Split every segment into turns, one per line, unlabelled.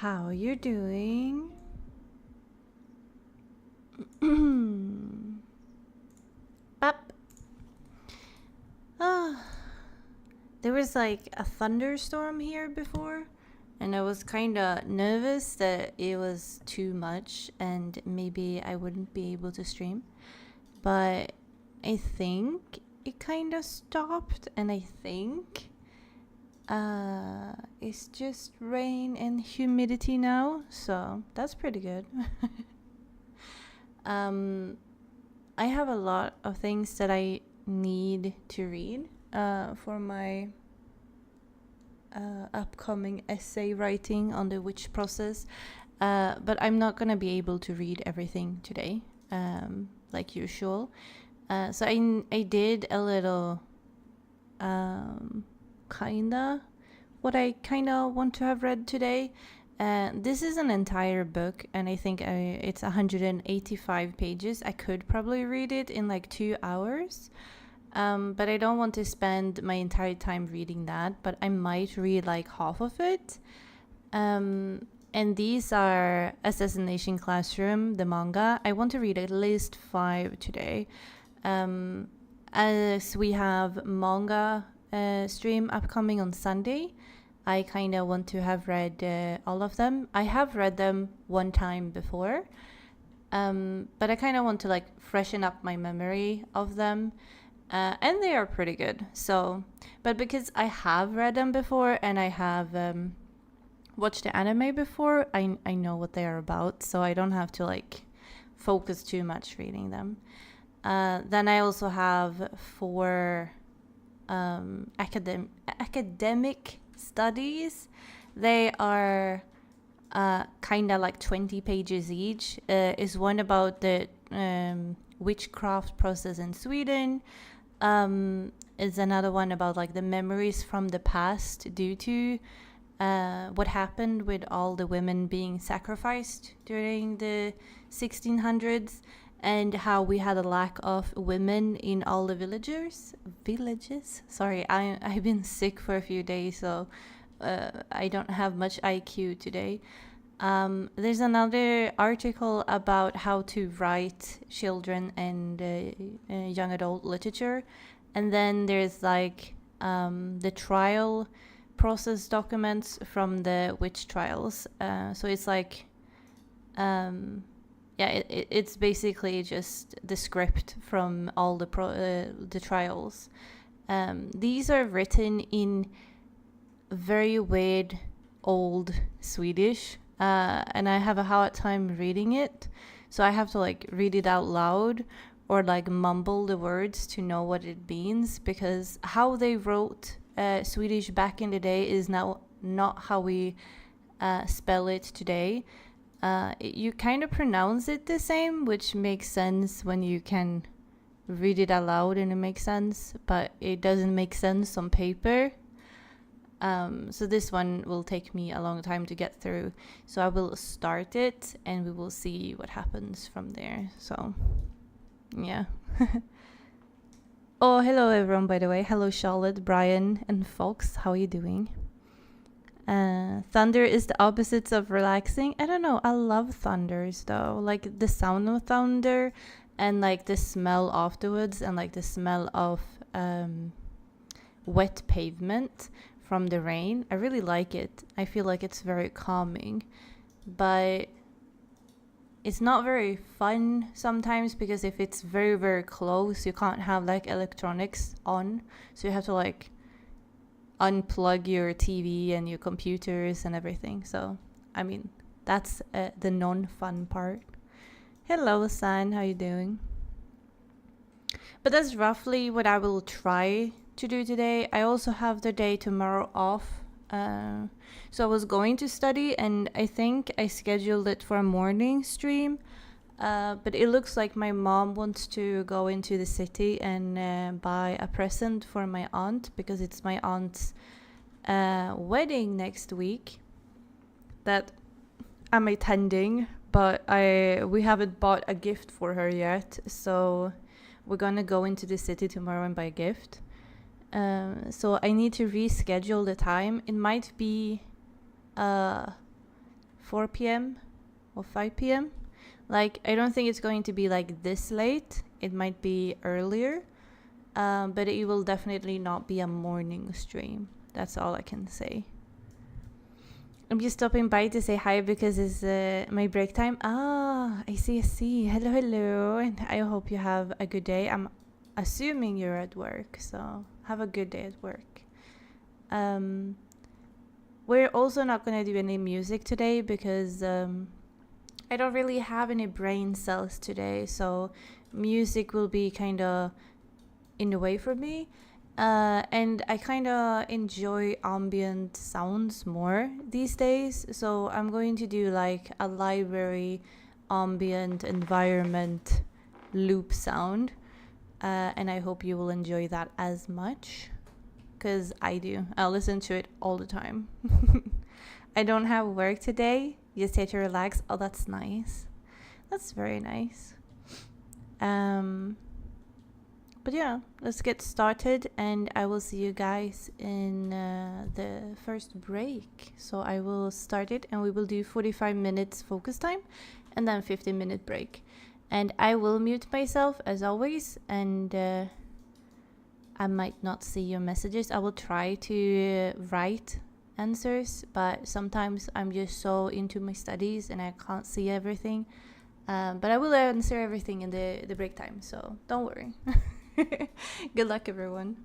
How are you doing? Up. Ah, there was like a thunderstorm here before, and I was kind of nervous that it was too much and maybe I wouldn't be able to stream. But I think it kind of stopped, and I think it's just rain and humidity now, so that's pretty good. I have a lot of things that I need to read for my upcoming essay writing on the witch process, but I'm not gonna be able to read everything today, like usual. So I did a little kinda what I kinda want to have read today. This is an entire book, and I think it's 185 pages. I could probably read it in like 2 hours, but I don't want to spend my entire time reading that, but I might read like half of it. And these are Assassination Classroom, the manga. I want to read at least 5 today. As we have manga stream upcoming on Sunday, I kind of want to have read all of them. I have read them one time before, but I kind of want to like freshen up my memory of them, and they are pretty good. So, but because I have read them before and I have watched the anime before, I know what they are about, so I don't have to like focus too much reading them. Then I also have 4 academic studies. They are kind of like 20 pages each. Is one about the witchcraft process in Sweden. Is another one about like the memories from the past due to what happened with all the women being sacrificed during the 1600s, and how we had a lack of women in all the villages. Sorry, I've been sick for a few days, so I don't have much IQ today. There's another article about how to write children and young adult literature, and then there's like the trial process documents from the witch trials. So it's like it's basically just the script from all the trials. These are written in very weird old Swedish, and I have a hard time reading it. So I have to like read it out loud or like mumble the words to know what it means, because how they wrote Swedish back in the day is now not how we spell it today. You kind of pronounce it the same, which makes sense when you can read it aloud and it makes sense, but it doesn't make sense on paper. So this one will take me a long time to get through. So I will start it and we will see what happens from there. So, yeah. Oh, hello everyone, by the way. Hello Charlotte, Brian, and Fox. How are you doing? Thunder is the opposite of relaxing. I don't know. I love thunders though. Like the sound of thunder and like the smell afterwards, and like the smell of wet pavement from the rain. I really like it. I feel like it's very calming. But it's not very fun sometimes, because if it's very, very close, you can't have like electronics on. So you have to like unplug your TV and your computers and everything. So, I mean, that's the non-fun part. Hello, San. How you doing? But that's roughly what I will try to do today. I also have the day tomorrow off. So I was going to study, and I think I scheduled it for a morning stream. But it looks like my mom wants to go into the city and buy a present for my aunt, because it's my aunt's wedding next week that I'm attending, but we haven't bought a gift for her yet. So we're gonna go into the city tomorrow and buy a gift. So I need to reschedule the time. It might be 4 p.m. or 5 p.m. Like, I don't think it's going to be like this late. It might be earlier, but it will definitely not be a morning stream. That's all I can say. I'm just stopping by to say hi because it's my break time. Ah, I see. Hello, hello. And I hope you have a good day. I'm assuming you're at work, so have a good day at work. We're also not going to do any music today because I don't really have any brain cells today, so music will be kind of in the way for me. And I kind of enjoy ambient sounds more these days, so I'm going to do like a library ambient environment loop sound, and I hope you will enjoy that as much, because I do. I'll listen to it all the time. I don't have work today, just here to relax. Oh, that's nice. That's very nice. But yeah, let's get started, and I will see you guys in the first break. So I will start it, and we will do 45 minutes focus time and then 15-minute break. And I will mute myself as always, and I might not see your messages. I will try to write answers, but sometimes I'm just so into my studies and I can't see everything. But I will answer everything in the break time, so don't worry. Good luck, everyone.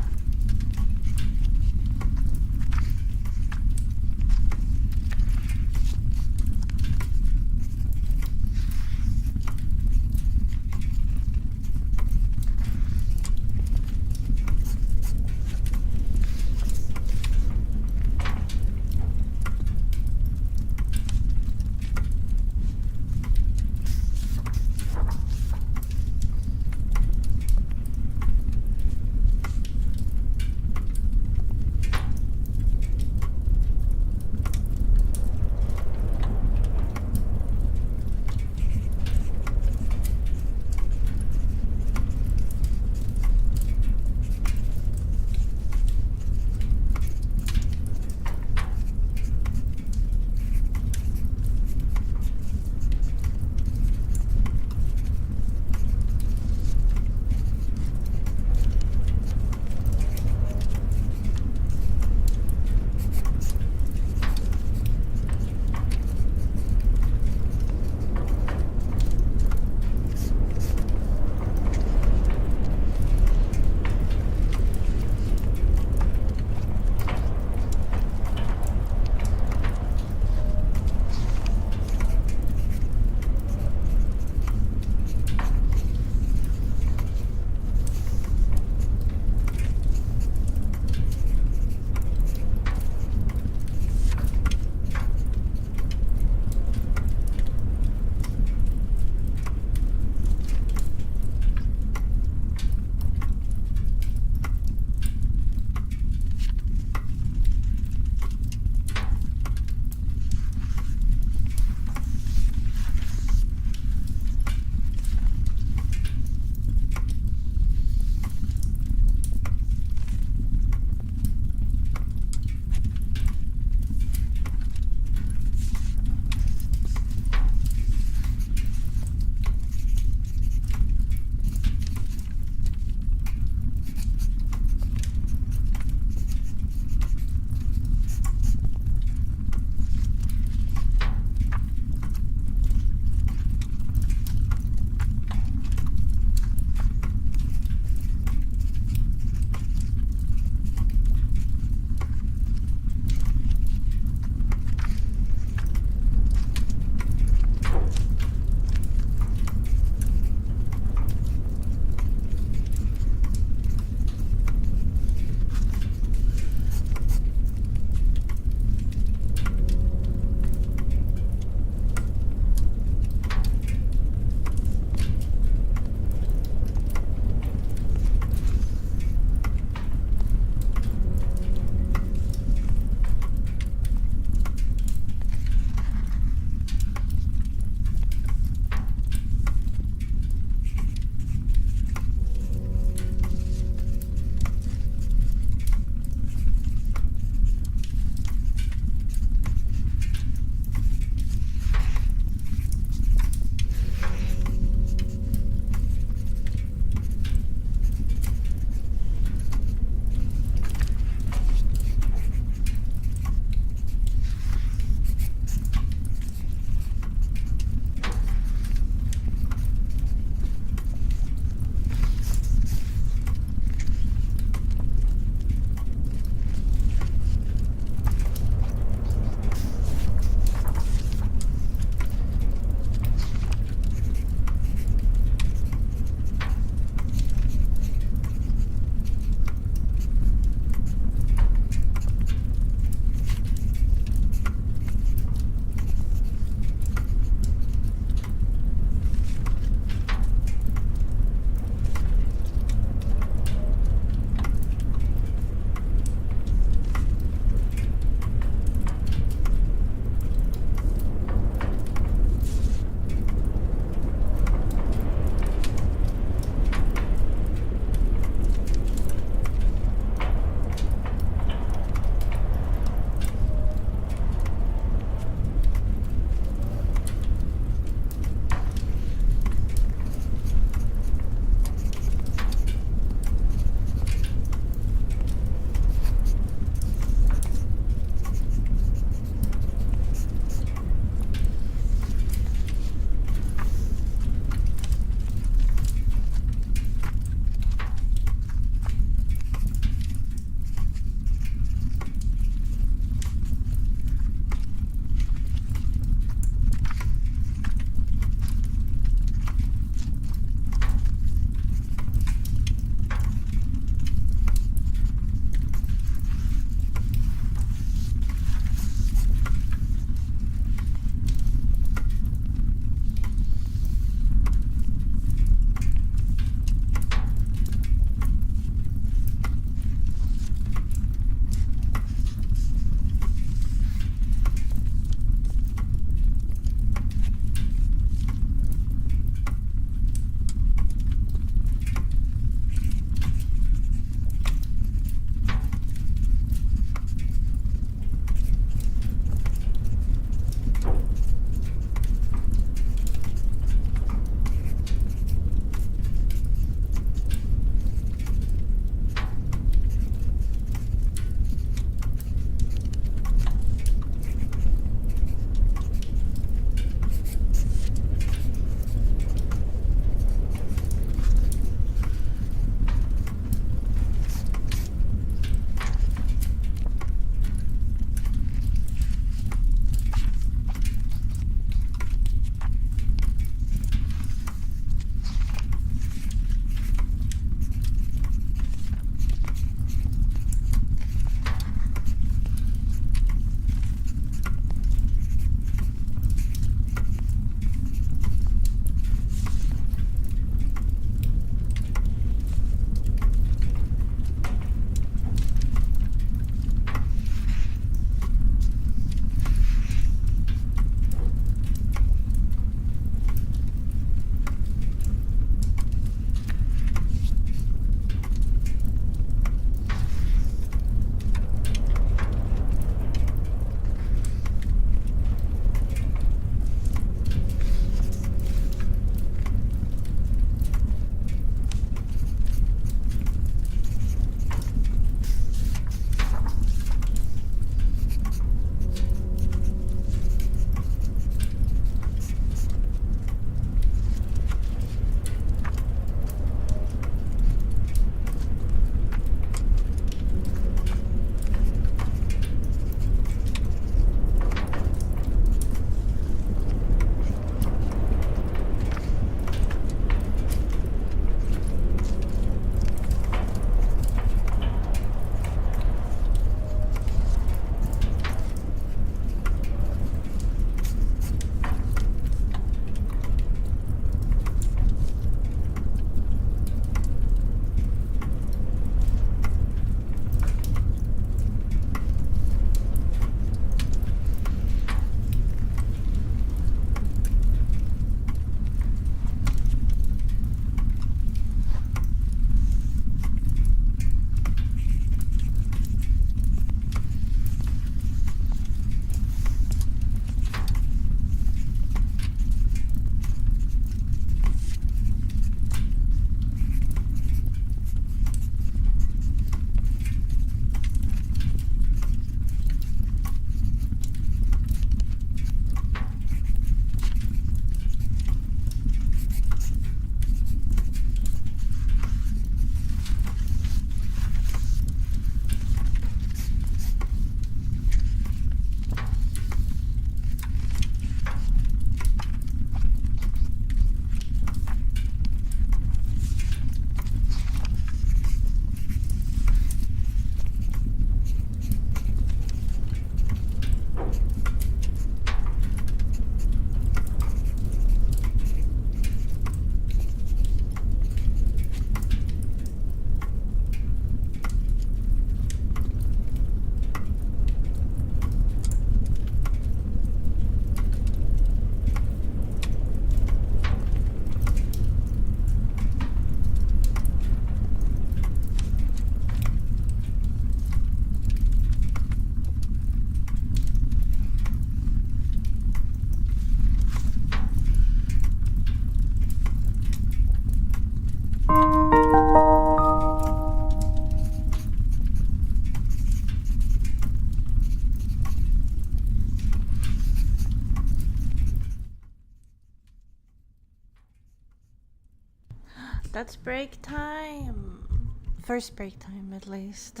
That's break time. First break time, at least.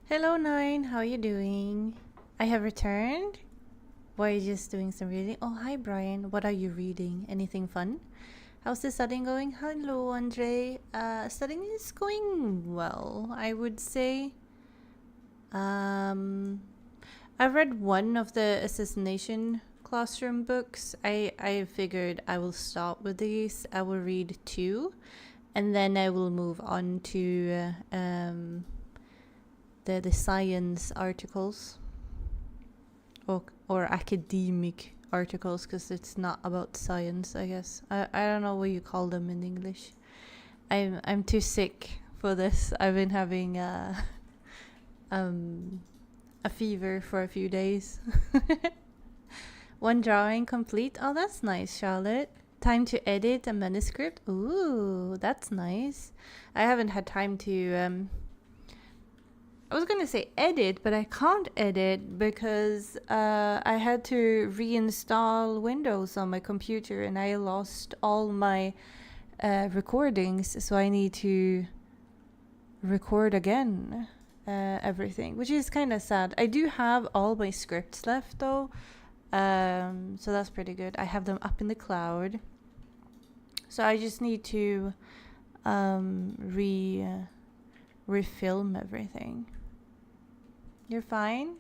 Hello, Nine. How are you doing? I have returned. Why are you just doing some reading? Oh, hi, Brian. What are you reading? Anything fun? How's the studying going? Hello, Andre. Studying is going well, I would say. I read one of the assassination classroom books. I figured I will stop with these. I will read 2, and then I will move on to the science articles or academic articles, because it's not about science, I guess. I don't know what you call them in English. I'm too sick for this. I've been having a fever for a few days. One drawing complete. Oh, that's nice, Charlotte. Time to edit a manuscript. Ooh, that's nice. I haven't had time to I was gonna say edit, but I can't edit because I had to reinstall Windows on my computer and I lost all my recordings, so I need to record again everything, which is kind of sad. I do have all my scripts left though, so that's pretty good. I have them up in the cloud, so I just need to refilm everything. You're fine?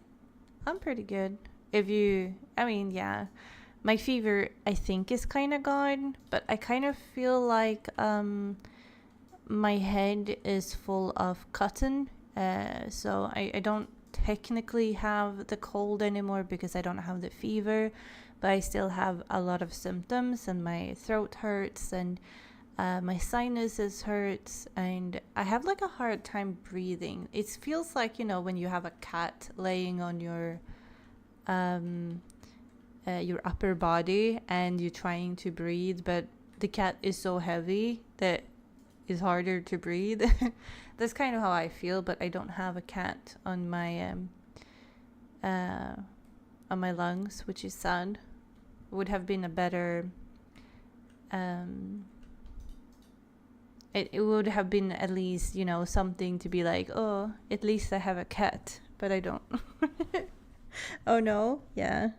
I'm pretty good. Yeah. My fever, I think, is kind of gone, but I kind of feel like my head is full of cotton. So I don't technically have the cold anymore because I don't have the fever, but I still have a lot of symptoms, and my throat hurts, and my sinuses hurts, and I have like a hard time breathing. It feels like, when you have a cat laying on your upper body and you're trying to breathe, but the cat is so heavy that it's harder to breathe. That's kind of how I feel, but I don't have a cat on my lungs, which is sad. Would have been a better It would have been at least, something to be like, oh, at least I have a cat, but I don't. Oh no, yeah.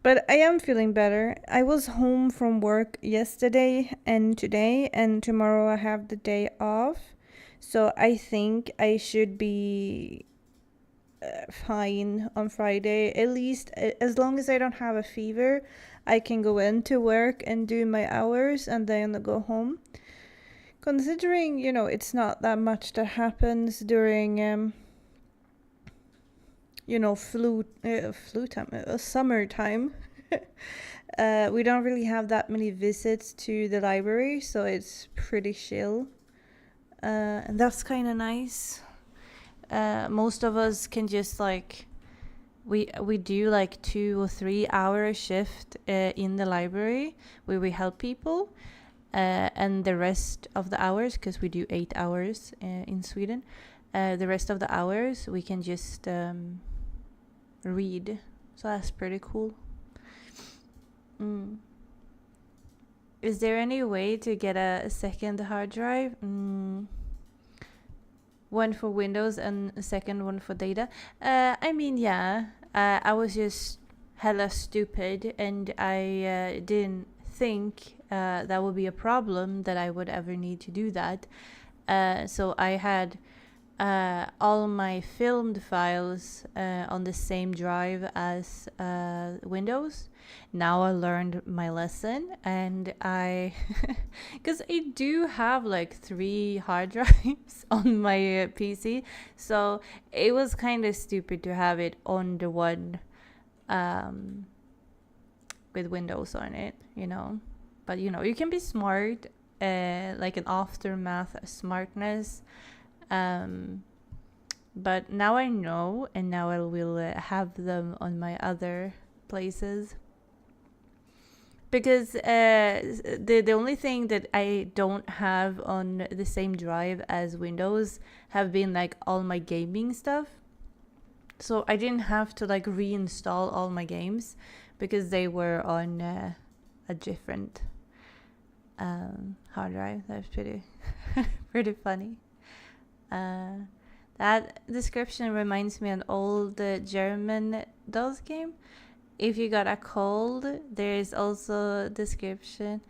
But I am feeling better. I was home from work yesterday and today, and tomorrow I have the day off. So I think I should be fine on Friday. At least as long as I don't have a fever, I can go into work and do my hours and then go home. Considering, it's not that much that happens during, summertime. We don't really have that many visits to the library, so it's pretty chill. And that's kind of nice. Most of us can just we do like 2 or 3 hour shift in the library where we help people. And the rest of the hours, because we do 8 hours in Sweden, the rest of the hours we can just read. So that's pretty cool. Is there any way to get a second hard drive? One for Windows and a second one for data. Yeah. I was just hella stupid, and I didn't think that would be a problem that I would ever need to do that. So I had all my filmed files on the same drive as Windows. Now I learned my lesson, and because I do have like 3 hard drives on my PC, so it was kind of stupid to have it on the one with Windows on it, But you can be smart, like an aftermath smartness. But now I know, and now I will have them on my other places. Because the only thing that I don't have on the same drive as Windows have been like all my gaming stuff. So I didn't have to like reinstall all my games because they were on a different hard drive. That's pretty pretty funny. That description reminds me of an old German DOS game. If you got a cold, there is also a description.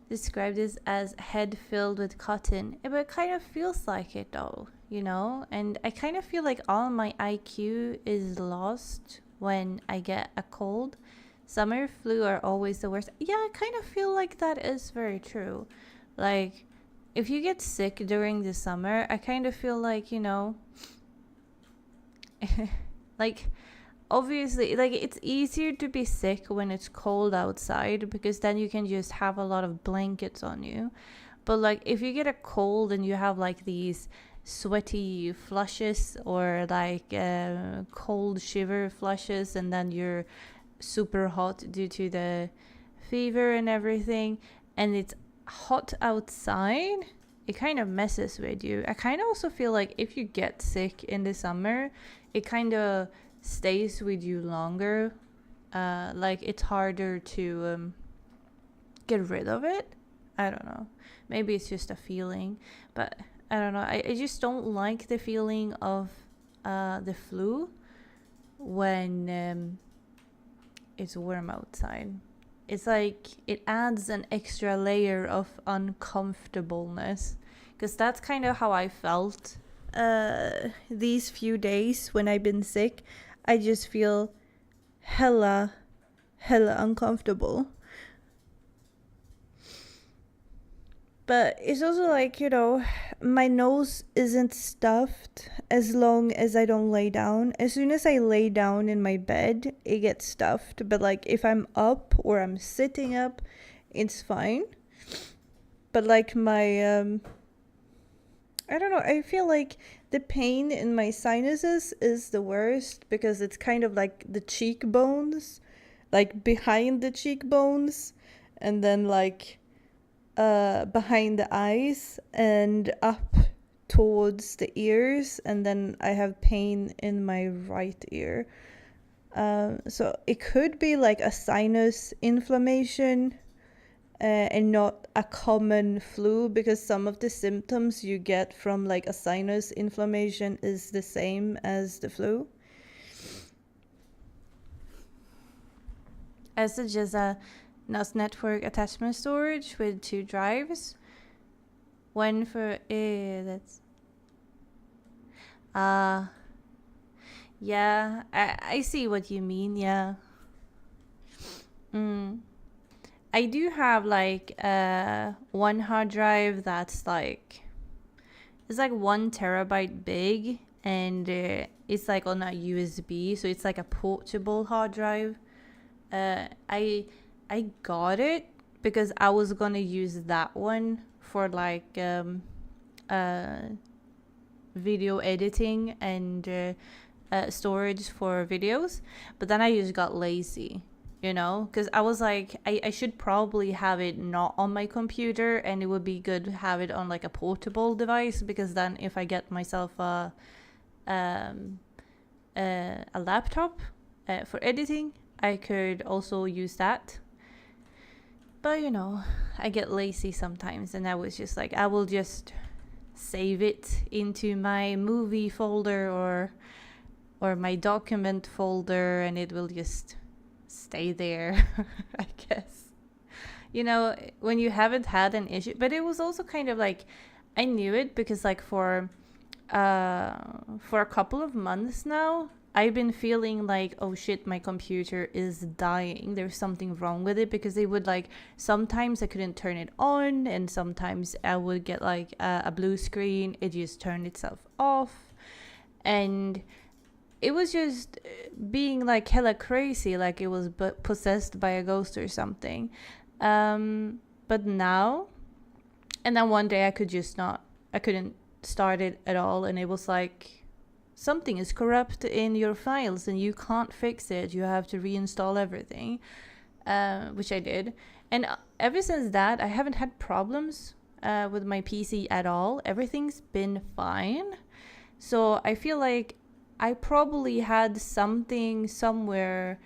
Describe this as head filled with cotton. But it kind of feels like it though, you know? And I kind of feel like all my IQ is lost when I get a cold. Summer flu are always the worst. Yeah, I kind of feel like that is very true. Like, if you get sick during the summer, I kind of feel like, you know, like, obviously, like, it's easier to be sick when it's cold outside because then you can just have a lot of blankets on you. But like, if you get a cold and you have like these sweaty flushes or like cold shiver flushes, and then you're super hot due to the fever and everything, and it's hot outside, it kind of messes with you. I kind of also feel like if you get sick in the summer, it kind of stays with you longer. Like, it's harder to get rid of it. I don't know. Maybe it's just a feeling, but I don't know. I just don't like the feeling of the flu when it's warm outside. It's like it adds an extra layer of uncomfortableness, because that's kind of how I felt these few days when I've been sick. I just feel hella uncomfortable. But it's also like, you know, my nose isn't stuffed as long as I don't lay down. As soon as I lay down in my bed, it gets stuffed. But like, if I'm up or I'm sitting up, it's fine. But like my, I don't know, I feel like the pain in my sinuses is the worst because it's kind of like the cheekbones, like behind the cheekbones, and then like behind the eyes and up towards the ears, and then I have pain in my right ear. So it could be like a sinus inflammation and not a common flu, because some of the symptoms you get from like a sinus inflammation is the same as the flu. I suggest a NAS network attachment storage with 2 drives. One for that's yeah, I see what you mean. Yeah. I do have like one hard drive that's like, it's like 1 terabyte big, and it's like on a USB, so it's like a portable hard drive. I got it because I was gonna use that one for like video editing and storage for videos, but then I just got lazy, you know, because I was like, I should probably have it not on my computer, and it would be good to have it on like a portable device, because then if I get myself a laptop for editing, I could also use that. But you know, I get lazy sometimes, and I was just like, I will just save it into my movie folder or my document folder, and it will just stay there. I guess, you know, when you haven't had an issue. But it was also kind of like, I knew it because like for a couple of months now, I've been feeling like, oh shit, my computer is dying. There's something wrong with it, because it would like, sometimes I couldn't turn it on, and sometimes I would get like a blue screen. It just turned itself off, and it was just being like hella crazy, like it was possessed by a ghost or something. But now, and then one day I couldn't start it at all, and it was like, something is corrupt in your files and you can't fix it. You have to reinstall everything, which I did. And ever since that, I haven't had problems with my PC at all. Everything's been fine. So I feel like I probably had something somewhere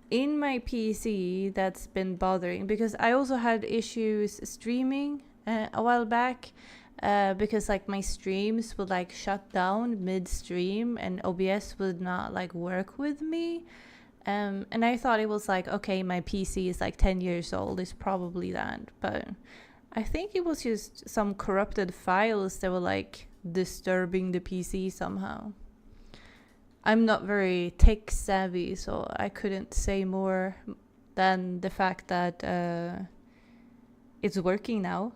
in my PC that's been bothering, because I also had issues streaming a while back, because like my streams would like shut down midstream and OBS would not like work with me. And I thought it was like, okay, my PC is like 10 years old, it's probably that. But I think it was just some corrupted files that were like disturbing the PC somehow. I'm not very tech savvy, so I couldn't say more than the fact that it's working now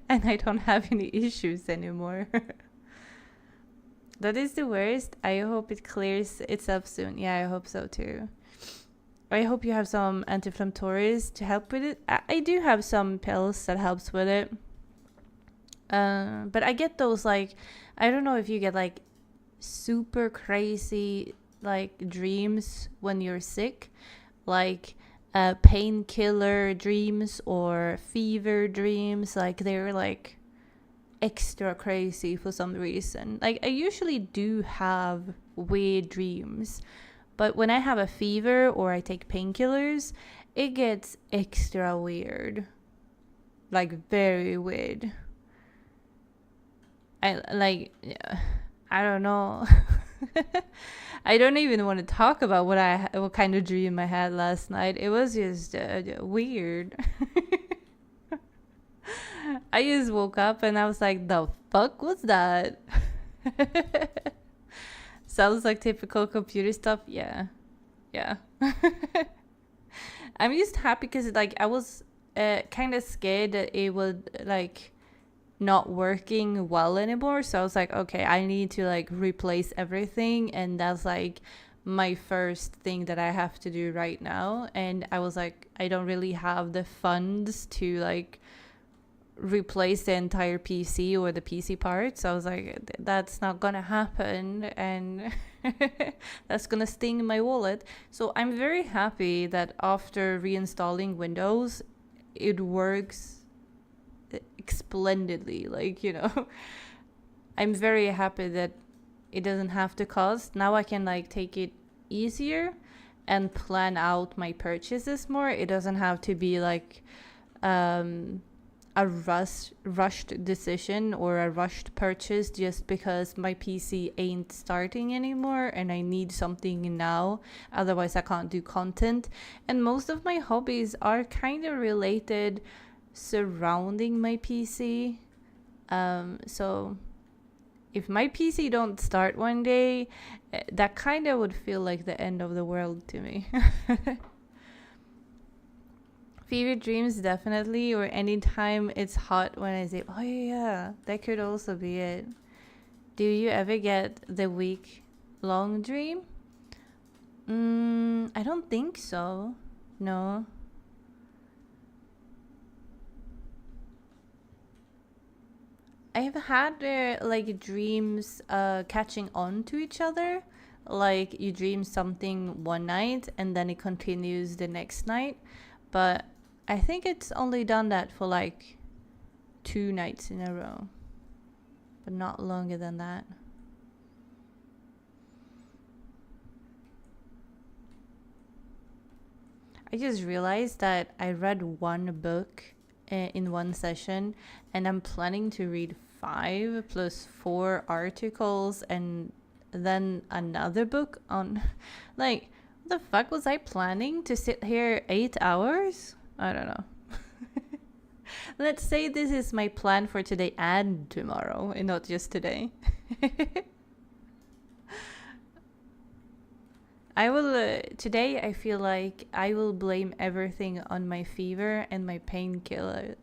and I don't have any issues anymore. That is the worst. I hope it clears itself soon. Yeah, I hope so too. I hope you have some anti-inflammatories to help with it. I do have some pills that helps with it. But I get those like, I don't know if you get like super crazy like dreams when you're sick, like painkiller dreams or fever dreams. Like they're like extra crazy for some reason. Like I usually do have weird dreams, but when I have a fever or I take painkillers, it gets extra weird, like very weird. I don't know. I don't even want to talk about what kind of dream I had last night. It was just weird. I just woke up and I was like, the fuck was that? Sounds like typical computer stuff. Yeah. I'm just happy because like I was kind of scared that it would like not working well anymore. So I was like, okay, I need to like replace everything, and that's like my first thing that I have to do right now. And I was like, I don't really have the funds to like replace the entire PC or the PC parts. So I was like, that's not gonna happen, and that's gonna sting my wallet. So I'm very happy that after reinstalling Windows, it works splendidly. Like, you know, I'm very happy that it doesn't have to cost. Now I can like take it easier and plan out my purchases more. It doesn't have to be like a rushed decision or a rushed purchase just because my PC ain't starting anymore and I need something now, otherwise I can't do content. And most of my hobbies are kind of related surrounding my PC. So if my PC don't start one day, that kind of would feel like the end of the world to me. Fever dreams, definitely, or anytime it's hot when I say, oh yeah, that could also be it. Do you ever get the week long dream? I don't think so. No. I've had like dreams catching on to each other. Like you dream something one night and then it continues the next night. But I think it's only done that for like 2 nights in a row. But not longer than that. I just realized that I read one book in one session, and I'm planning to read 5 plus 4 articles and then another book on like, what the fuck was I planning to sit here 8 hours? I don't know. Let's say this is my plan for today and tomorrow and not just today. I will today I feel like I will blame everything on my fever and my painkillers.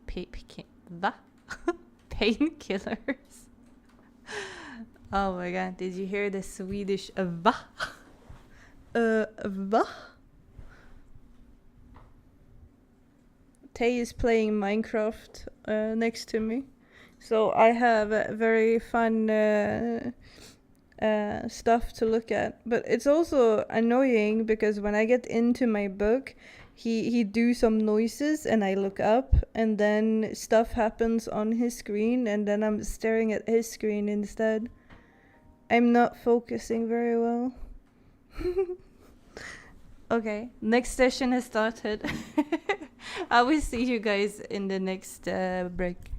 Oh my god, did you hear the Swedish va? Va? Tay is playing Minecraft next to me. So I have very fun stuff to look at. But it's also annoying because when I get into my book, he do some noises and I look up and then stuff happens on his screen and then I'm staring at his screen instead. I'm not focusing very well. Okay, next session has started. I will see you guys in the next break.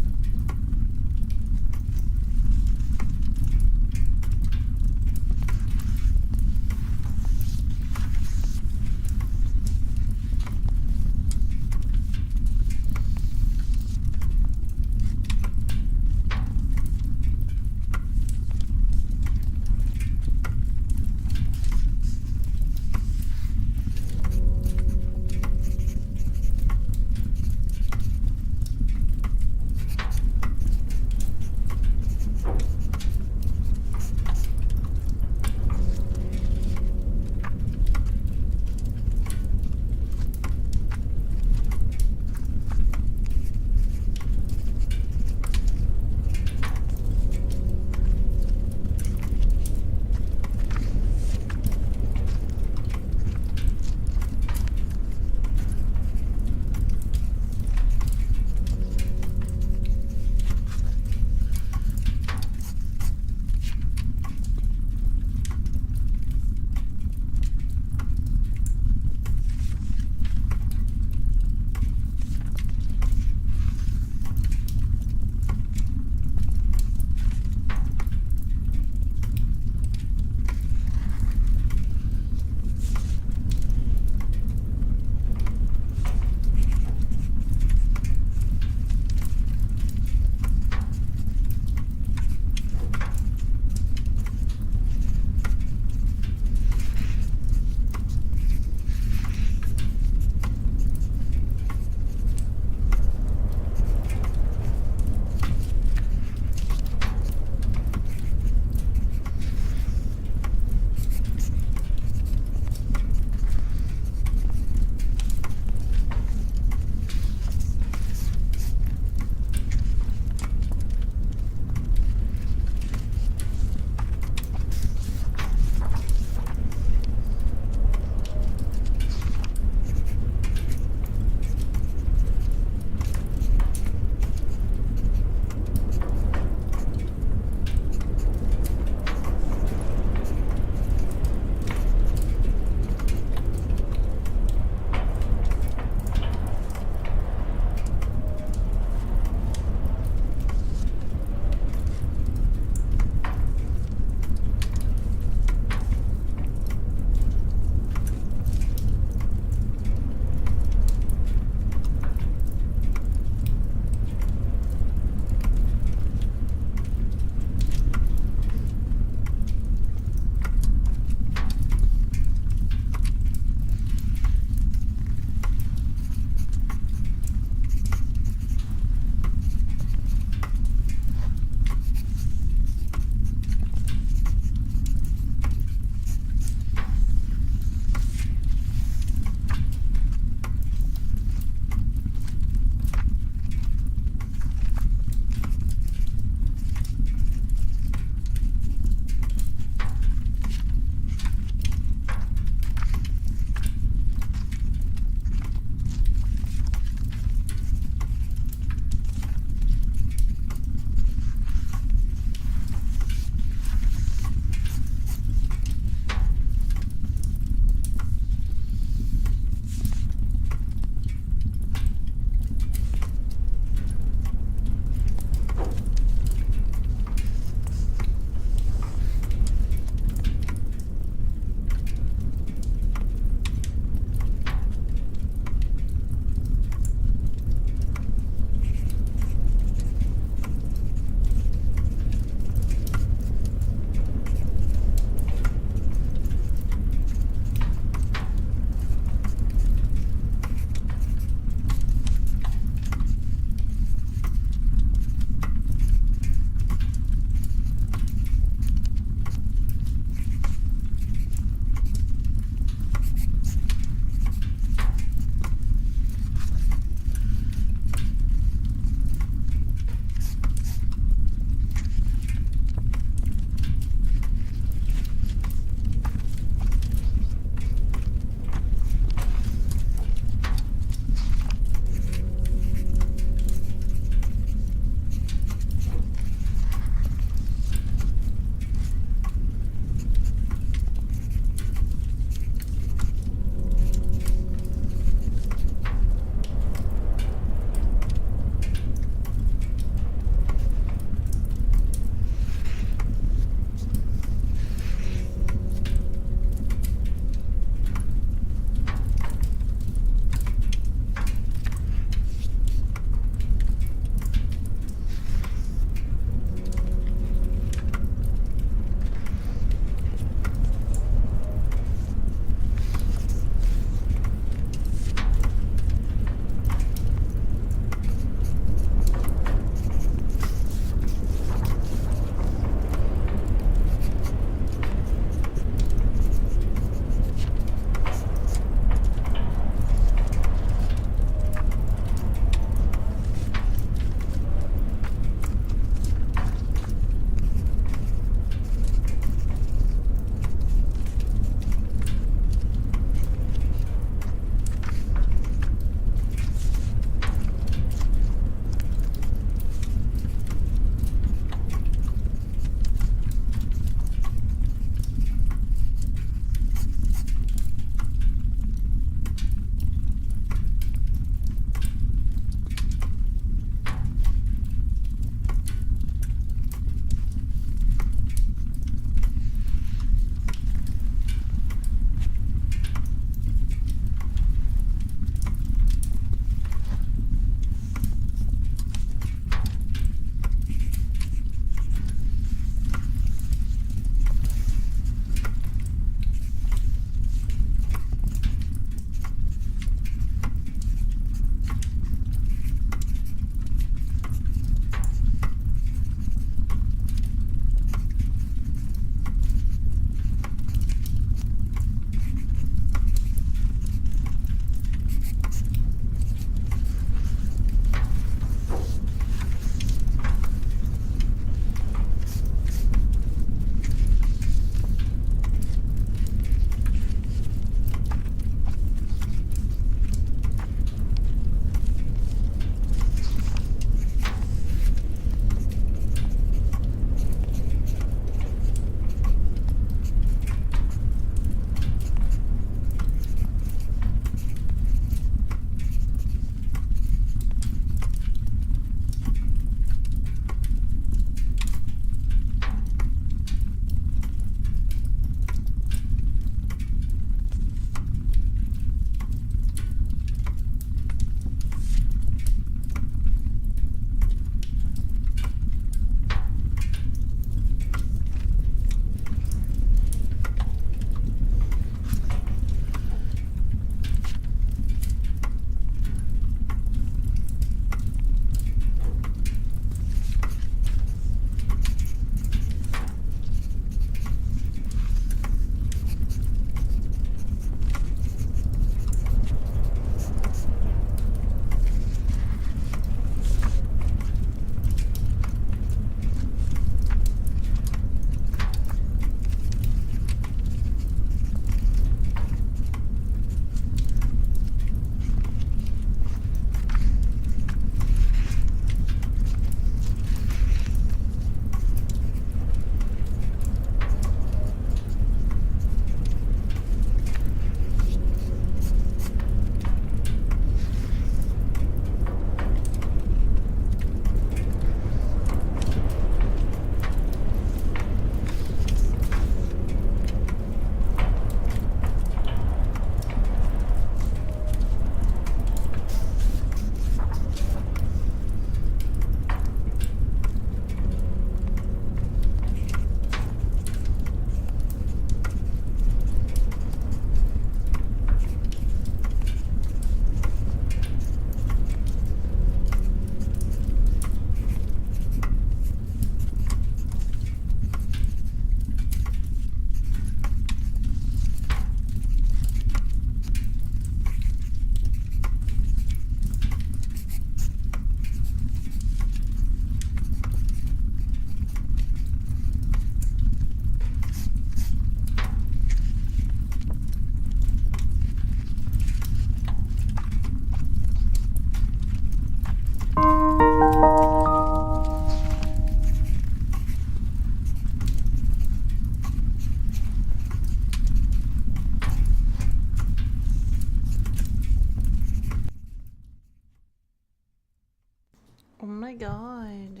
god.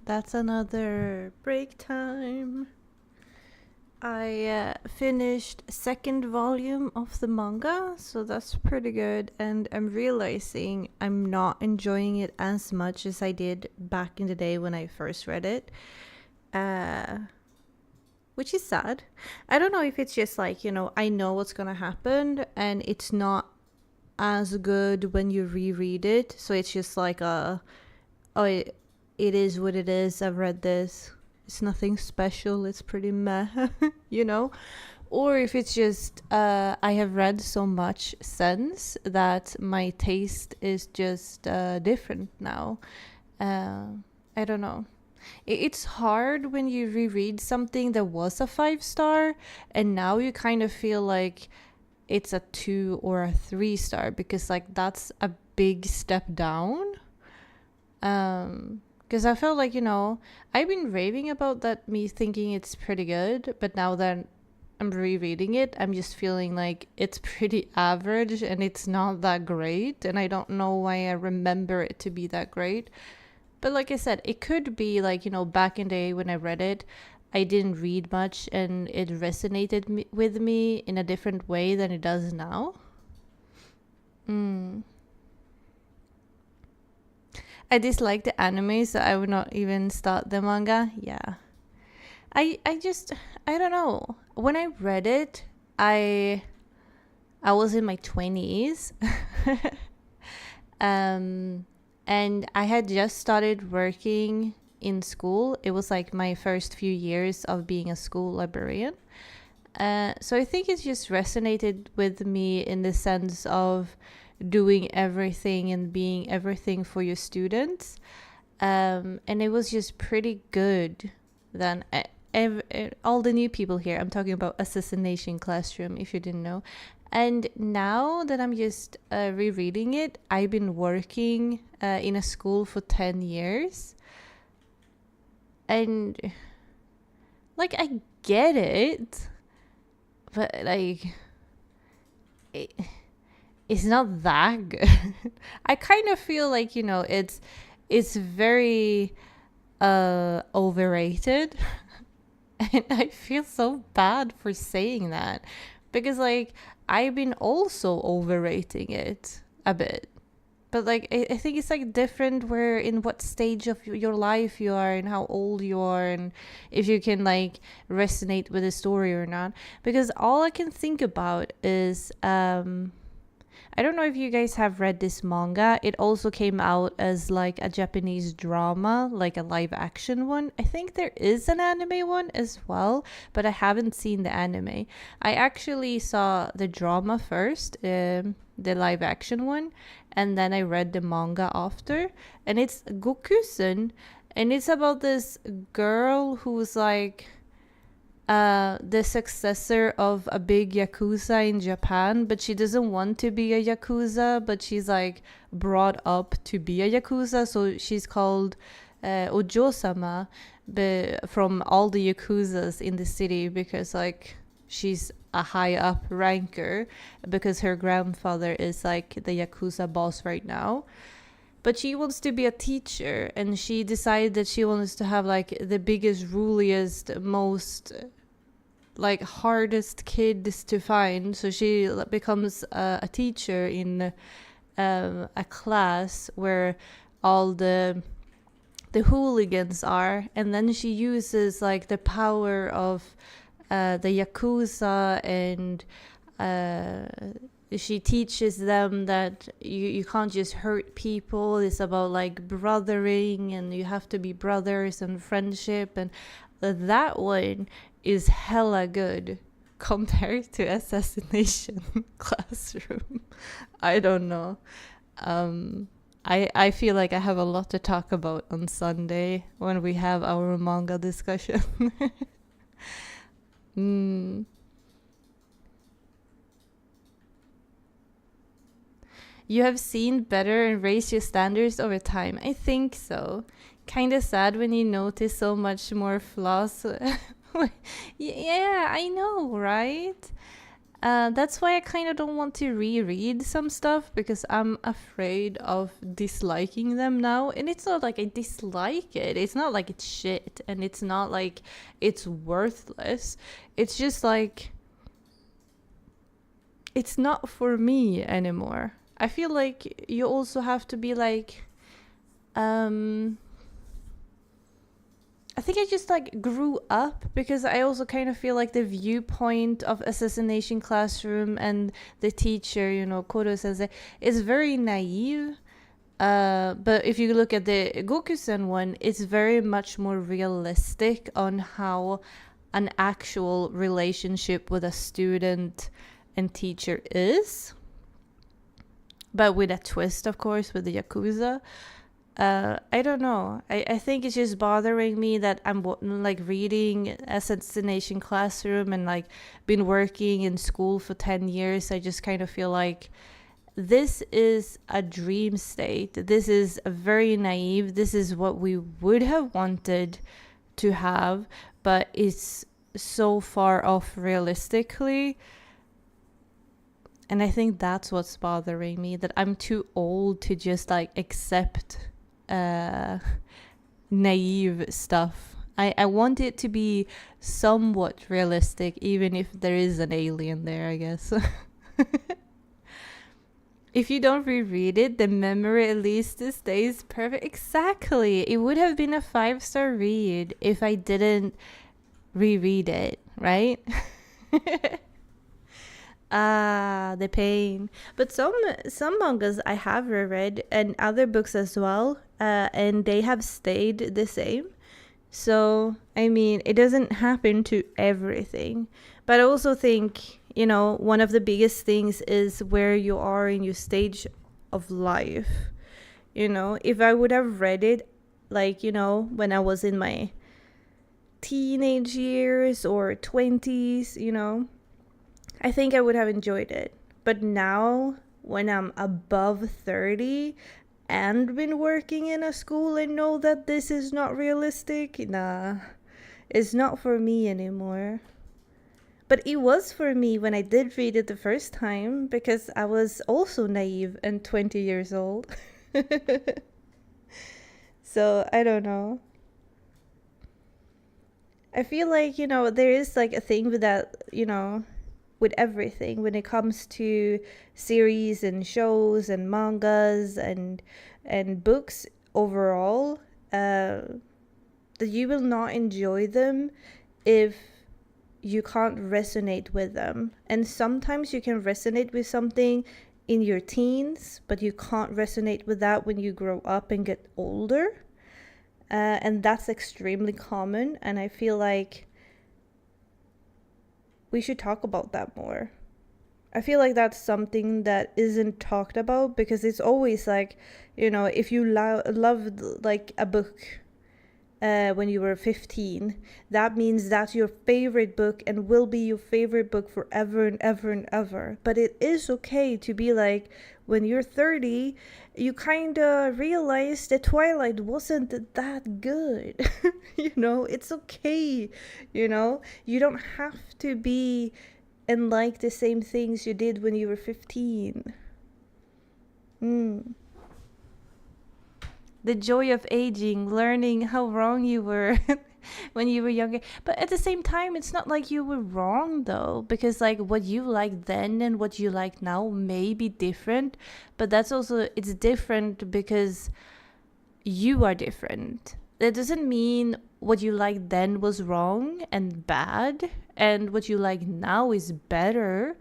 That's another break time. I finished second volume of the manga, so that's pretty good, and I'm realizing I'm not enjoying it as much as I did back in the day when I first read it, which is sad. I don't know if it's just like, I know what's gonna happen, and it's not as good when you reread it, so it's just like it is what it is, I've read this. It's nothing special, it's pretty meh, Or if it's just, I have read so much since that my taste is just different now. I don't know. It's hard when you reread something that was a 5-star and now you kind of feel like it's a 2 or a 3-star because like that's a big step down. Because I felt like, I've been raving about that, me thinking it's pretty good, but now that I'm rereading it, I'm just feeling like it's pretty average and it's not that great, and I don't know why I remember it to be that great. But like I said, it could be like, back in the day when I read it, I didn't read much and it resonated with me in a different way than it does now. I dislike the anime, so I would not even start the manga. Yeah. I don't know. When I read it, I was in my 20s. And I had just started working in school. It was like my first few years of being a school librarian. So I think it just resonated with me in the sense of doing everything and being everything for your students. And it was just pretty good. Then all the new people here, I'm talking about Assassination Classroom, if you didn't know. And now that I'm just rereading it, I've been working in a school for 10 years. And like, I get it, but like, it's not that good. I kind of feel like, it's very overrated. And I feel so bad for saying that because like I've been also overrating it a bit. But like I think it's like different where in what stage of your life you are and how old you are and if you can like resonate with the story or not. Because all I can think about is I don't know if you guys have read this manga. It also came out as like a Japanese drama, like a live action one. I think there is an anime one as well, but I haven't seen the anime. I actually saw the drama first, the live action one, and then I read the manga after. And it's Gokusen, and it's about this girl who's like the successor of a big yakuza in Japan, but she doesn't want to be a yakuza, but she's like brought up to be a yakuza, so she's called Ojo-sama from all the yakuzas in the city because like she's a high up ranker because her grandfather is like the yakuza boss right now. But she wants to be a teacher, and she decided that she wants to have like the biggest, rulliest, most like hardest kids to find. So she becomes a teacher in a class where all the hooligans are, and then she uses like the power of the yakuza, and she teaches them that you can't just hurt people. It's about like brothering, and you have to be brothers and friendship, and that one is hella good compared to Assassination Classroom. I don't know. I feel like I have a lot to talk about on Sunday when we have our manga discussion. You have seen better and raised your standards over time. I think so. Kinda sad when you notice so much more flaws. Yeah, I know, right? That's why I kind of don't want to reread some stuff, because I'm afraid of disliking them now. And it's not like I dislike it. It's not like it's shit, and it's not like it's worthless. It's just like it's not for me anymore. I feel like you also have to be like, I think I just like grew up, because I also kind of feel like the viewpoint of Assassination Classroom and the teacher, Koro Sensei, is very naive. But if you look at the Gokusen one, it's very much more realistic on how an actual relationship with a student and teacher is. But with a twist, of course, with the Yakuza. I don't know. I think it's just bothering me that I'm like reading Assassination Classroom and like been working in school for 10 years. I just kind of feel like this is a dream state. This is very naive. This is what we would have wanted to have, but it's so far off realistically. And I think that's what's bothering me, that I'm too old to just like accept naive stuff. I want it to be somewhat realistic, even if there is an alien there, I guess. If you don't reread it, the memory at least stays perfect. Exactly. It would have been a 5-star read if I didn't reread it, right? The pain. But some mangas I have reread, and other books as well, and they have stayed the same. So, I mean, it doesn't happen to everything. But I also think, one of the biggest things is where you are in your stage of life. If I would have read it, like, when I was in my teenage years or 20s, I think I would have enjoyed it. But now, when I'm above 30 and been working in a school and know that this is not realistic, nah, it's not for me anymore. But it was for me when I did read it the first time, because I was also naive and 20 years old. So, I don't know. I feel like, there is like a thing with that, with everything when it comes to series and shows and mangas and books overall, that you will not enjoy them if you can't resonate with them. And sometimes you can resonate with something in your teens, but you can't resonate with that when you grow up and get older. And that's extremely common, and I feel like we should talk about that more. I feel like that's something that isn't talked about, because it's always like, if you loved like a book when you were 15, that means that's your favorite book and will be your favorite book forever and ever and ever. But it is okay to be like, when you're 30, you kind of realize that Twilight wasn't that good. It's okay. You don't have to be and like the same things you did when you were 15. The joy of aging, learning how wrong you were when you were younger. But at the same time, it's not like you were wrong, though, because like what you like then and what you like now may be different. But that's also, it's different because you are different. That doesn't mean what you like then was wrong and bad, and what you like now is better.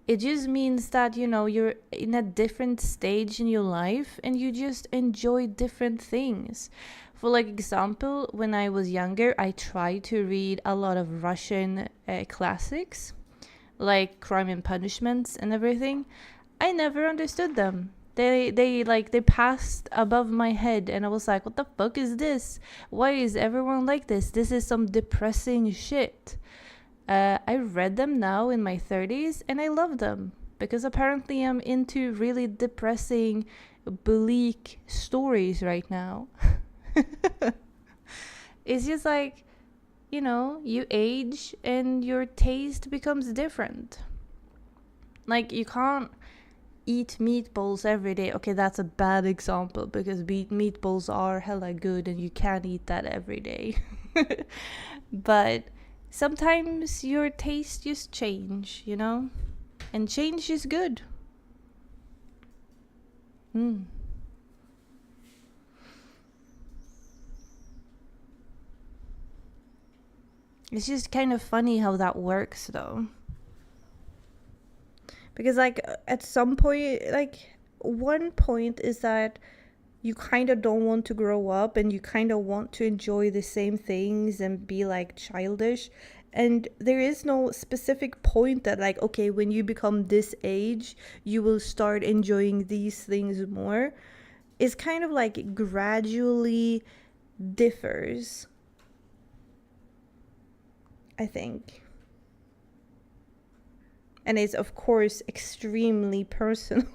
It just means that, you're in a different stage in your life and you just enjoy different things. For like example, when I was younger, I tried to read a lot of Russian classics, like Crime and Punishments and everything. I never understood them. They passed above my head, and I was like, what the fuck is this? Why is everyone like this? This is some depressing shit. I read them now in my 30s, and I love them, because apparently I'm into really depressing, bleak stories right now. It's just like, you age and your taste becomes different. Like, you can't eat meatballs every day. Okay, that's a bad example because meatballs are hella good and you can't eat that every day. But sometimes your taste just change, you know? And change is good. It's just kind of funny how that works, though. Because, like, at some point, like, one point is that you kind of don't want to grow up and you kind of want to enjoy the same things and be, like, childish. And there is no specific point that, like, okay, when you become this age, you will start enjoying these things more. It's kind of like gradually differs, I think. And it's, of course, extremely personal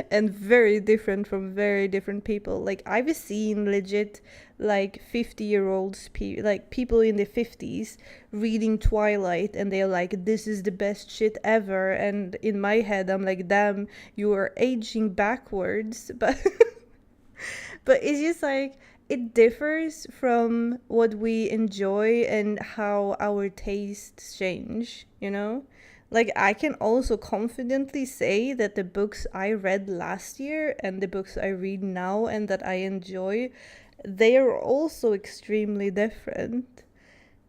and very different from very different people. Like, I've seen legit, like, 50-year-olds, like, people in the 50s reading Twilight, and they're like, this is the best shit ever. And in my head, I'm like, damn, you are aging backwards. But, but it's just like, it differs from what we enjoy and how our tastes change, you know? Like, I can also confidently say that the books I read last year and the books I read now and that I enjoy, they are also extremely different.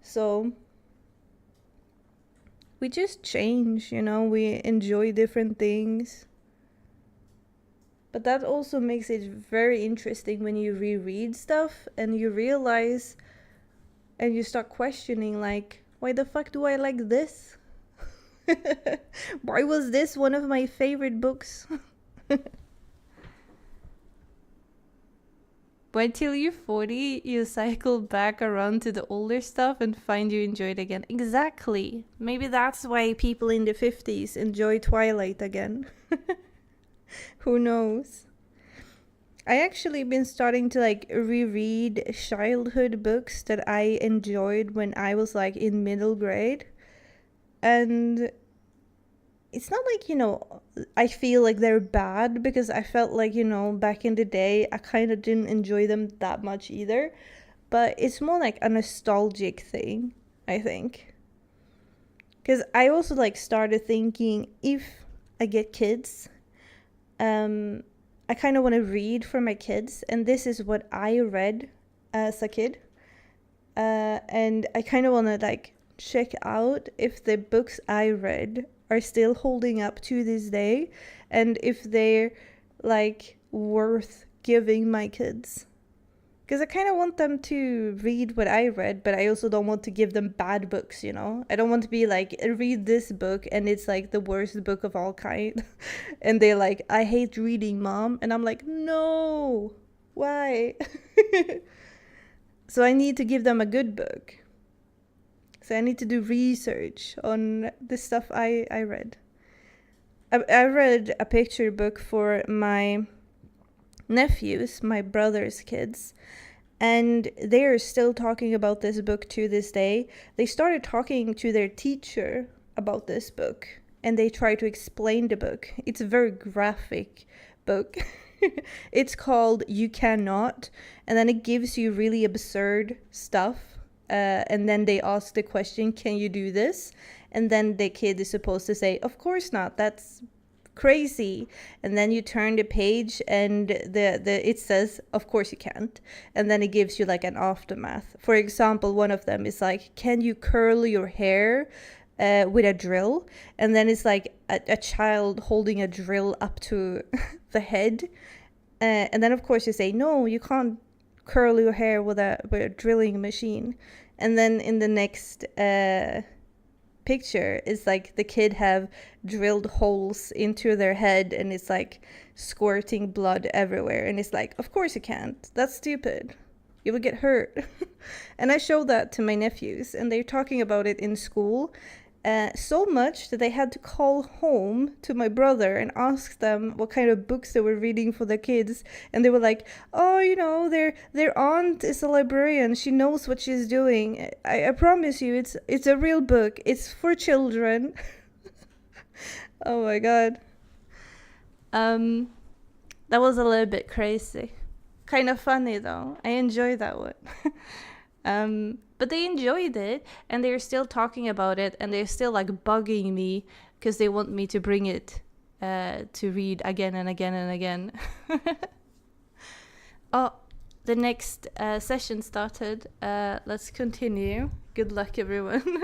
So we just change, you know, we enjoy different things. But that also makes it very interesting when you reread stuff and you realize and you start questioning, like, why the fuck do I like this? Why was this one of my favorite books? Wait till you're 40, you cycle back around to the older stuff and find you enjoy it again. Exactly. Maybe that's why people in the 50s enjoy Twilight again. Who knows? I actually been starting to, like, reread childhood books that I enjoyed when I was, like, in middle grade. And it's not like, you know, I feel like they're bad, because I felt like, you know, back in the day, I kind of didn't enjoy them that much either. But it's more like a nostalgic thing, I think. Because I also, like, started thinking, if I get kids, I kind of want to read for my kids. And this is what I read as a kid. And I kind of want to, like, check out if the books I read are still holding up to this day and if they're, like, worth giving my kids. Because I kind of want them to read what I read, but I also don't want to give them bad books, you know? I don't want to be like, read this book and it's, like, the worst book of all kind. And they're like, I hate reading, Mom. And I'm like, no, why? So I need to give them a good book. So I need to do research on the stuff I read. I read a picture book for my nephews, my brother's kids, and they are still talking about this book to this day. They started talking to their teacher about this book, and they try to explain the book. It's a very graphic book. It's called You Cannot, and then it gives you really absurd stuff. And then they ask the question, can you do this? And then the kid is supposed to say, of course not, that's crazy. And then you turn the page and it says, of course you can't. And then it gives you, like, an aftermath. For example, one of them is like, can you curl your hair with a drill? And then it's like a child holding a drill up to the head. And then, of course, you say, no, you can't curl your hair with a drilling machine. And then in the next picture is, like, the kid have drilled holes into their head and it's, like, squirting blood everywhere. And it's like, of course you can't. That's stupid. You will get hurt. And I showed that to my nephews and they're talking about it in school. So much that they had to call home to my brother and ask them what kind of books they were reading for their kids. And they were like, oh, you know, their aunt is a librarian. She knows what she's doing. I promise you, it's a real book. It's for children. Oh my god. That was a little bit crazy. Kind of funny though. I enjoyed that one. But they enjoyed it, and they're still talking about it, and they're still like bugging me because they want me to bring it to read again and again and again. Oh, the next session started. Let's continue. Good luck, everyone.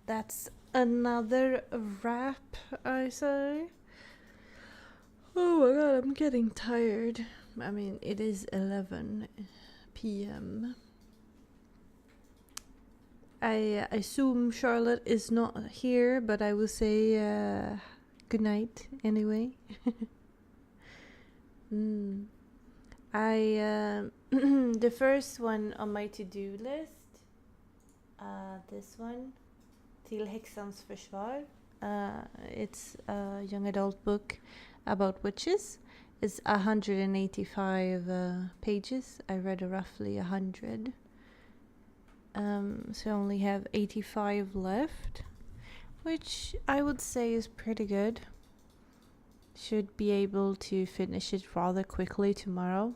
that's another wrap, I say. Oh my god, I'm getting tired. I mean, it is 11 p.m. I assume Charlotte is not here, but I will say good night anyway. The first one on my to-do list, this one, Till häxans försvar. It's a young adult book about witches. It's 185 pages. I read roughly 100. So I only have 85 left, which I would say is pretty good. Should be able to finish it rather quickly tomorrow.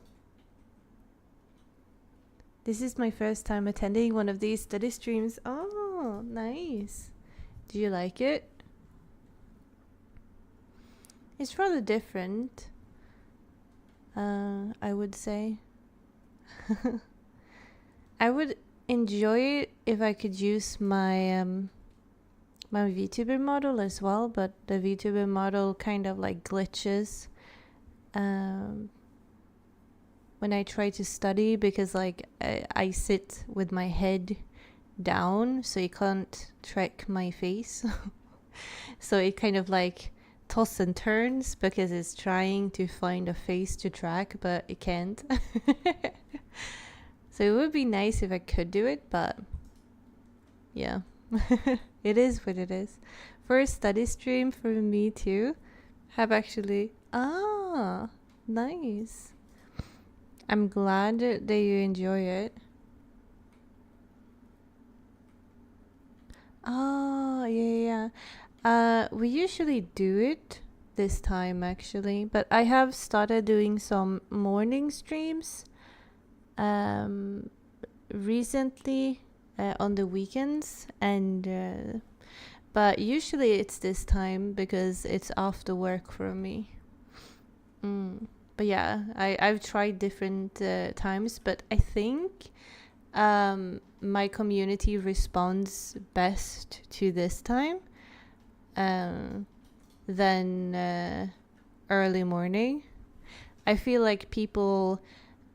This is my first time attending one of these study streams. Oh, nice. Do you like it? It's rather different, I would say. I would enjoy it if I could use my my Vtuber model as well, but the Vtuber model kind of like glitches when I try to study, because like I sit with my head down, so you can't track my face. So it kind of like tosses and turns because it's trying to find a face to track, but it can't. So it would be nice if I could do it, but yeah. It is what it is. First study stream for me too. Have actually... nice. I'm glad that you enjoy it. Oh, yeah. We usually do it this time actually, but I have started doing some morning streams recently on the weekends, and but usually it's this time because it's after work for me. But yeah, I've tried different times, but I think my community responds best to this time than early morning. I feel like people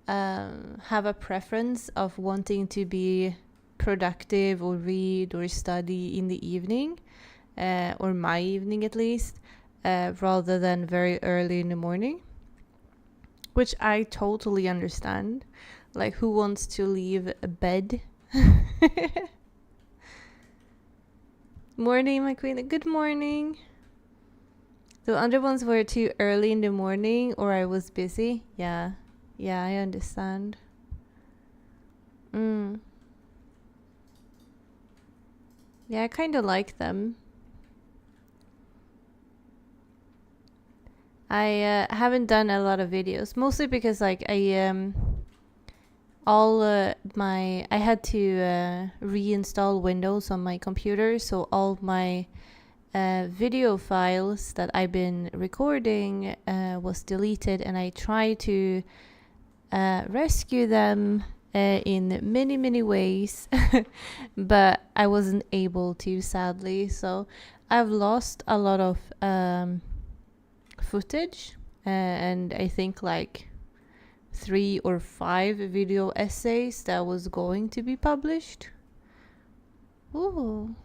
have a preference of wanting to be productive or read or study in the evening, or my evening at least, rather than very early in the morning, which I totally understand. Like, who wants to leave bed? Morning, my queen. Good morning. The other ones were too early in the morning, or I was busy. Yeah, I understand. Yeah, I kind of like them. I haven't done a lot of videos, mostly because like I had to reinstall Windows on my computer, so all my video files that I've been recording was deleted, and I tried to rescue them in many ways, but I wasn't able to, sadly. So I've lost a lot of footage, and I think like 3 or 5 video essays that was going to be published. Ooh.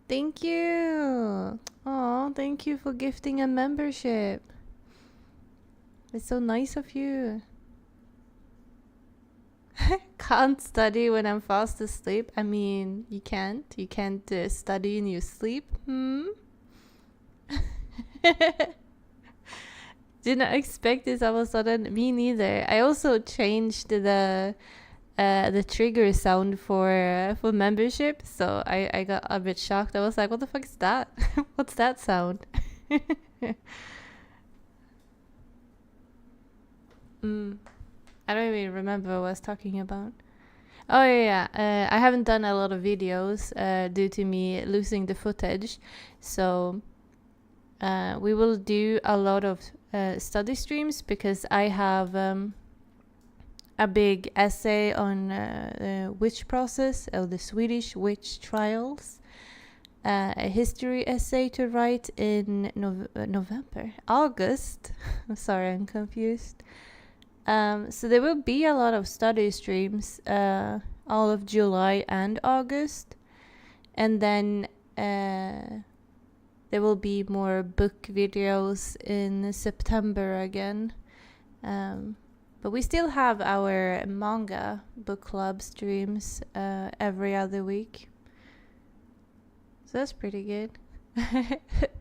Thank you. Oh, thank you for gifting a membership. It's so nice of you. Can't study when I'm fast asleep. I mean, you can't study in your sleep. Did not expect this all of a sudden. Me neither. I also changed the trigger sound for membership, so I got a bit shocked. I was like, what the fuck is that? What's that sound? I don't even remember what I was talking about. Oh yeah. I haven't done a lot of videos due to me losing the footage, so we will do a lot of study streams, because I have a big essay on witch process, or the Swedish witch trials. A history essay to write in August. I'm sorry, I'm confused. So there will be a lot of study streams all of July and August. And then there will be more book videos in September again. But we still have our manga book club streams every other week. So that's pretty good.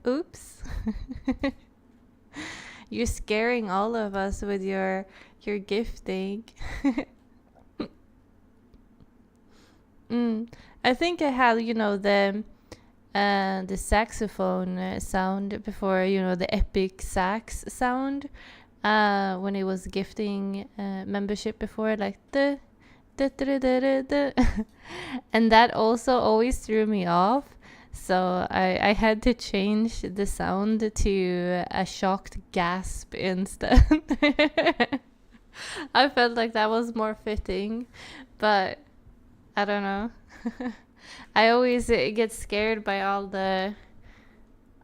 Oops. You're scaring all of us with your gifting. I think I had, the saxophone sound before, the epic sax sound when it was gifting membership before, like the and that also always threw me off. So I had to change the sound to a shocked gasp instead. I felt like that was more fitting, but I don't know. I always get scared by all the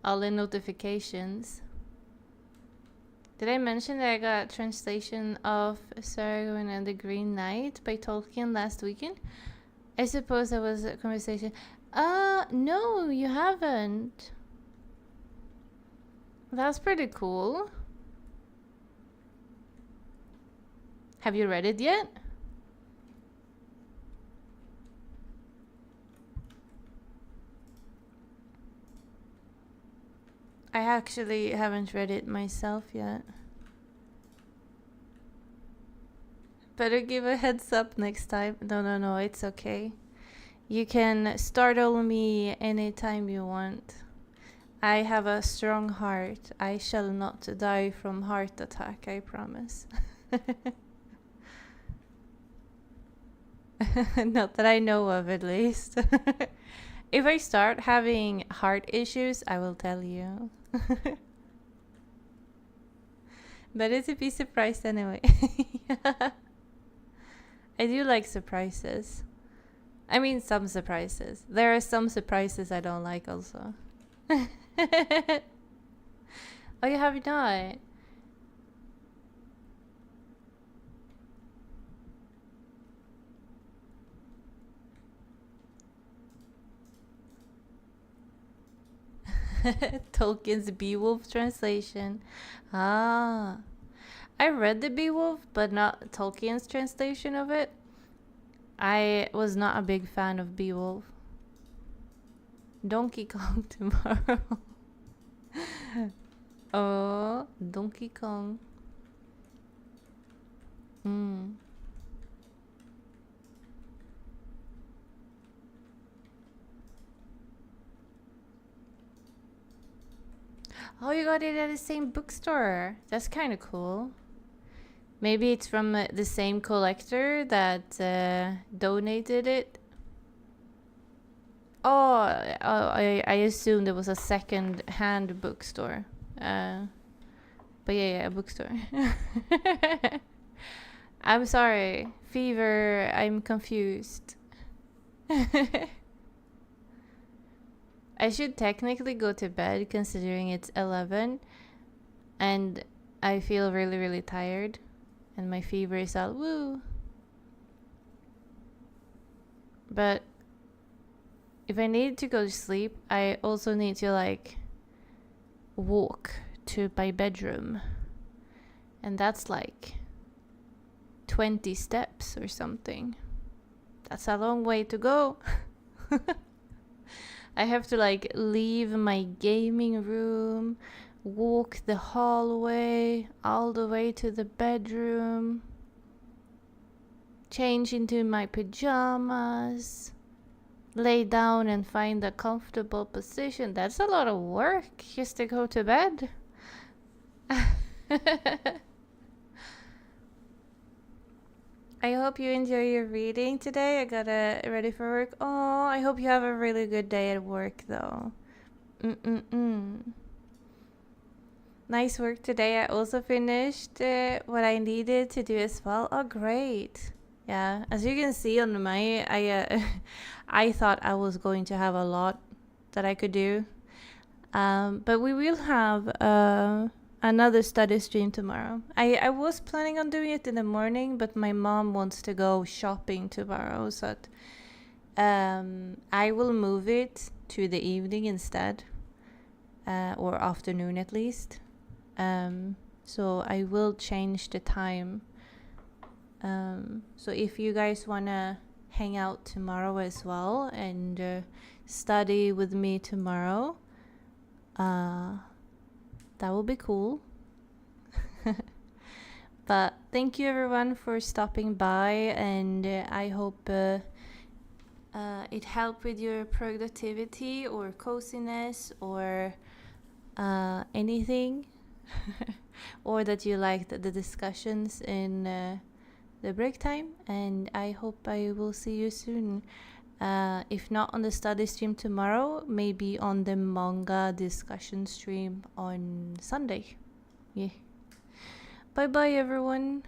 notifications. Did I mention that I got translation of Sargon and the Green Knight by Tolkien last weekend? I suppose that was a conversation. No, you haven't. That's pretty cool. Have you read it yet? I actually haven't read it myself yet. Better give a heads up next time. No, it's okay. You can startle me anytime you want. I have a strong heart. I shall not die from heart attack, I promise. Not that I know of, at least. If I start having heart issues, I will tell you. Better to be surprised anyway. I do like surprises. I mean, some surprises. There are some surprises I don't like also. Oh, you have not? Tolkien's Beowulf translation. I read the Beowulf, but not Tolkien's translation of it. I was not a big fan of Beowulf. Donkey Kong tomorrow. Oh, Donkey Kong. Oh, you got it at the same bookstore. That's kind of cool. Maybe it's from the same collector that donated it. Oh, I assumed it was a second-hand bookstore. But yeah, a bookstore. I'm sorry. Fever, I'm confused. I should technically go to bed considering it's 11. And I feel really, really tired. And my fever is all woo. But if I need to go to sleep, I also need to walk to my bedroom. And that's 20 steps or something. That's a long way to go. I have to leave my gaming room, walk the hallway all the way to the bedroom, change into my pajamas, lay down and find a comfortable position. That's a lot of work just to go to bed. I hope you enjoy your reading today. I got ready for work. Oh, I hope you have a really good day at work though. Nice work today. I also finished what I needed to do as well. Oh, great. Yeah, as you can see on my, I thought I was going to have a lot that I could do. But we will have another study stream tomorrow. I was planning on doing it in the morning, but my mom wants to go shopping tomorrow, so I will move it to the evening instead, or afternoon at least. So I will change the time. So if you guys wanna hang out tomorrow as well and study with me tomorrow, that will be cool. But thank you everyone for stopping by, and I hope it helped with your productivity or coziness or anything. Or that you liked the discussions in the break time, and I hope I will see you soon. If not on the study stream tomorrow, maybe on the manga discussion stream on Sunday. Yeah. Bye bye everyone.